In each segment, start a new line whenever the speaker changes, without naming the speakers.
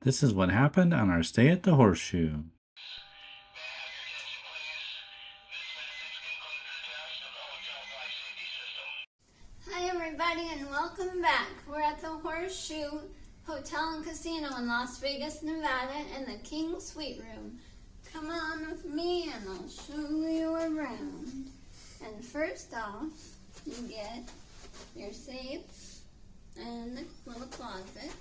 This is what happened on our stay at the Horseshoe.
Hi everybody and welcome back. We're at the Horseshoe Hotel and Casino in Las Vegas, Nevada in the King Suite Room. Come on with me and I'll show you around. And first off, you get your safe and the little closet.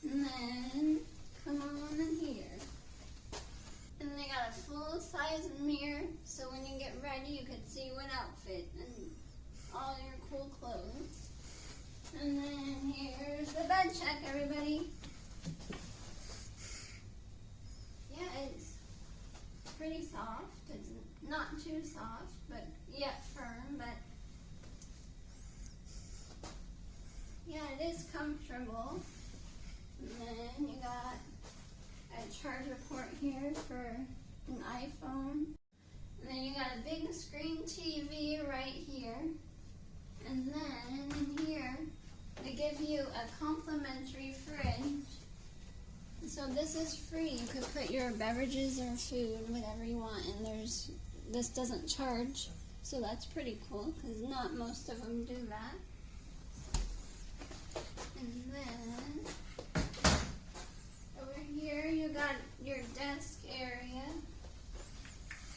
And then come on in here. And they got a full-size mirror, so when you get ready you can see what outfit and all your cool clothes. And then here's the bed check, everybody. Yeah, it's pretty soft. It's not too soft, but yet firm, but yeah, it is comfortable. And then you got a charger port here for an iPhone. And then you got a big screen TV right here. And then in here, they give you a complimentary fridge. So this is free. You could put your beverages or food, whatever you want, and this doesn't charge. So that's pretty cool, because not most of them do that. And then over here you got your desk area.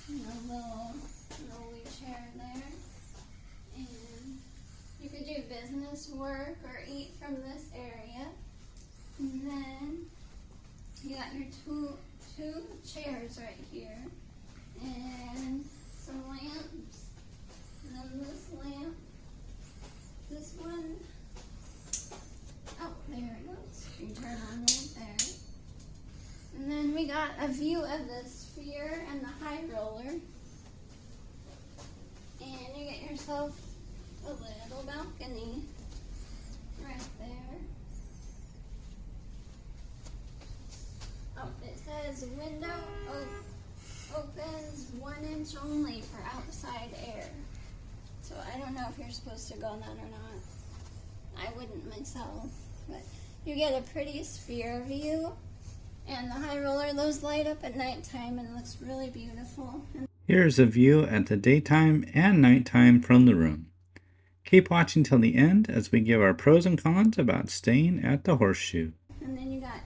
A little chair there. And you could do business work or eat from this area. And then you got your two chairs right here. And some lamps. And then this lamp. This one. Oh, there it goes. You turn on right there. And then we got a view of the sphere and the high roller. And you get yourself a little balcony right there. Oh, it says window opens 1 inch only for outside air. So I don't know if you're supposed to go on that or not. I wouldn't myself, but you get a pretty sphere view. And the high roller, those light up at nighttime and it looks really beautiful.
Here's a view at the daytime and nighttime from the room. Keep watching till the end as we give our pros and cons about staying at the Horseshoe.
And then you got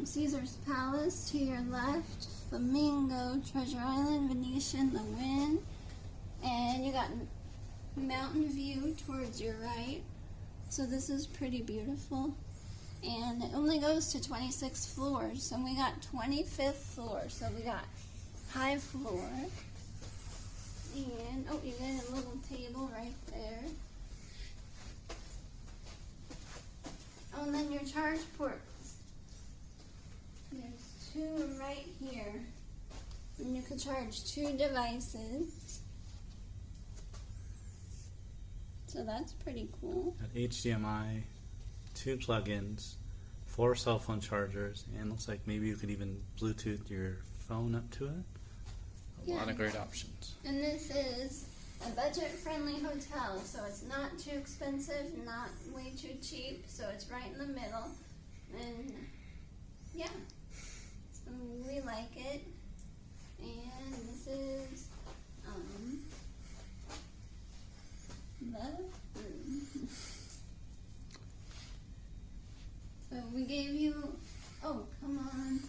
Caesar's Palace to your left, Flamingo, Treasure Island, Venetian, the Wynn, and you got Mountain View towards your right. So this is pretty beautiful. And it only goes to 26 floors, so we got 25th floor, so we got high floor. And, oh, you get a little table right there. Oh, and then your charge ports. There's two right here. And you can charge 2 devices. So that's pretty cool.
Got HDMI, 2 plugins, 4 cell phone chargers, and looks like maybe you could even Bluetooth your phone up to it. A lot of great options.
And this is a budget-friendly hotel, so it's not too expensive, not way too cheap, so it's right in the middle. And yeah, so we like it. And this is the room. So we gave you, oh, come on.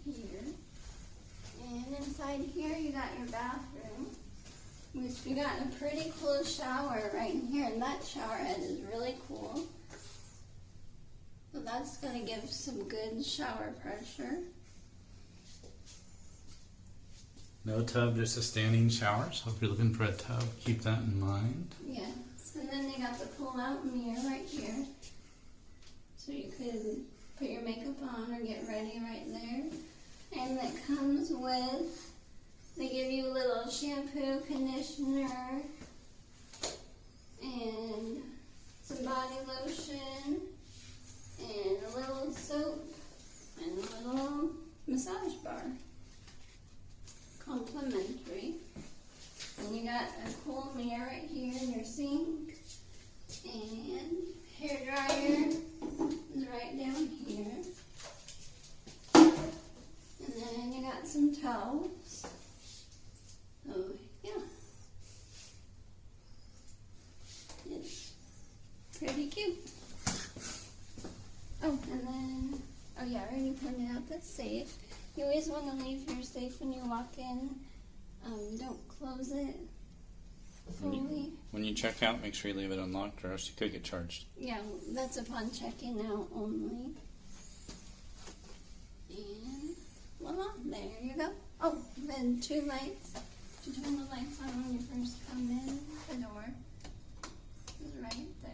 Here. And inside here you got your bathroom, which you got a pretty cool shower right in here, and that shower head is really cool. So that's going to give some good shower pressure.
No tub, just a standing shower, so if you're looking for a tub, keep that in mind.
Yes, and then they got the pull-out mirror right here, so you could put your makeup on or get ready right there. And that comes with, they give you a little shampoo, conditioner, and some body lotion, and a little soap, and a little massage bar. Complimentary. And you got a cool mirror right here in your sink, and Pretty cute. Oh, and then, oh yeah, I already pointed out the safe. You always want to leave your safe when you walk in. Don't close it fully.
When you check out, make sure you leave it unlocked or else you could get charged.
Yeah, that's upon checking out only. And voila, there you go. Oh, then 2 lights. To turn the lights on when you first come in the door. Is right there.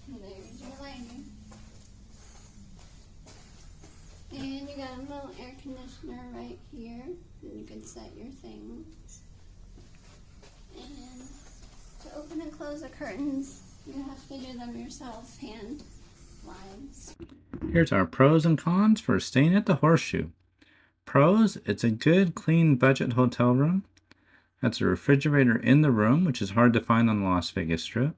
And there's your lighting. And you got a little air conditioner right here. And you can set your things. And to open and close the curtains, you have to do them yourself, hand-wise.
Here's our pros and cons for staying at the Horseshoe. Pros, it's a good, clean budget hotel room. That's a refrigerator in the room, which is hard to find on the Las Vegas Strip.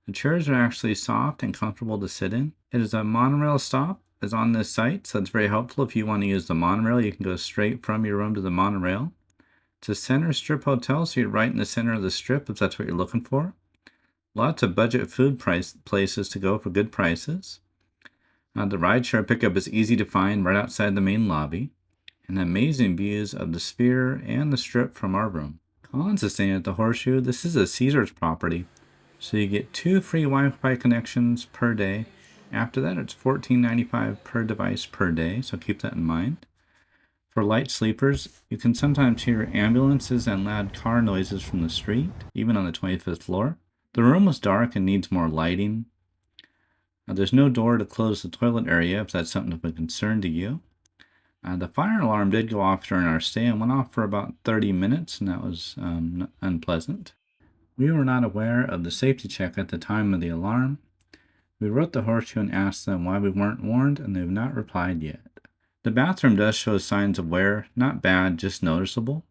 The chairs are actually soft and comfortable to sit in. It is a monorail stop. Is on this site, so it's very helpful if you want to use the monorail. You can go straight from your room to the monorail. It's a center strip hotel, so you're right in the center of the strip if that's what you're looking for. Lots of budget food places to go for good prices. The rideshare pickup is easy to find right outside the main lobby. And amazing views of the Sphere and the Strip from our room. Cons of staying at the Horseshoe, this is a Caesars property, so you get 2 free Wi-Fi connections per day. After that, it's $14.95 per device per day, so keep that in mind. For light sleepers, you can sometimes hear ambulances and loud car noises from the street, even on the 25th floor. The room was dark and needs more lighting. There's no door to close the toilet area if that's something of a concern to you. The fire alarm did go off during our stay and went off for about 30 minutes, and that was unpleasant. We were not aware of the safety check at the time of the alarm. We wrote the Horseshoe and asked them why we weren't warned, and they've not replied yet. The bathroom does show signs of wear, not bad, just noticeable.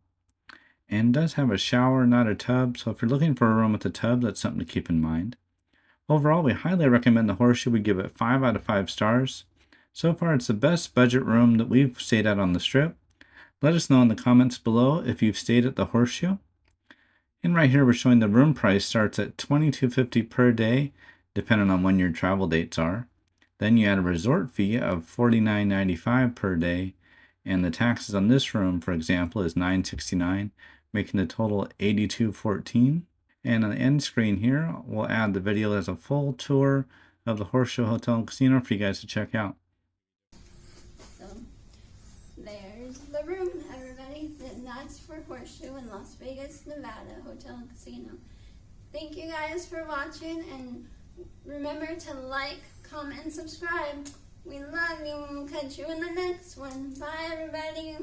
And does have a shower, not a tub, so if you're looking for a room with a tub, that's something to keep in mind. Overall, we highly recommend the Horseshoe. We give it 5 out of 5 stars. So far, it's the best budget room that we've stayed at on the Strip. Let us know in the comments below if you've stayed at the Horseshoe. And right here, we're showing the room price starts at $22.50 per day, depending on when your travel dates are. Then you add a resort fee of $49.95 per day, and the taxes on this room, for example, is $9.69, making the total $82.14. And on the end screen here, we'll add the video as a full tour of the Horseshoe Hotel and Casino for you guys to check out.
So, there's the room, everybody. And that's for Horseshoe in Las Vegas, Nevada, Hotel and Casino. Thank you guys for watching, and remember to like, comment, and subscribe. We love you, and we'll catch you in the next one. Bye, everybody.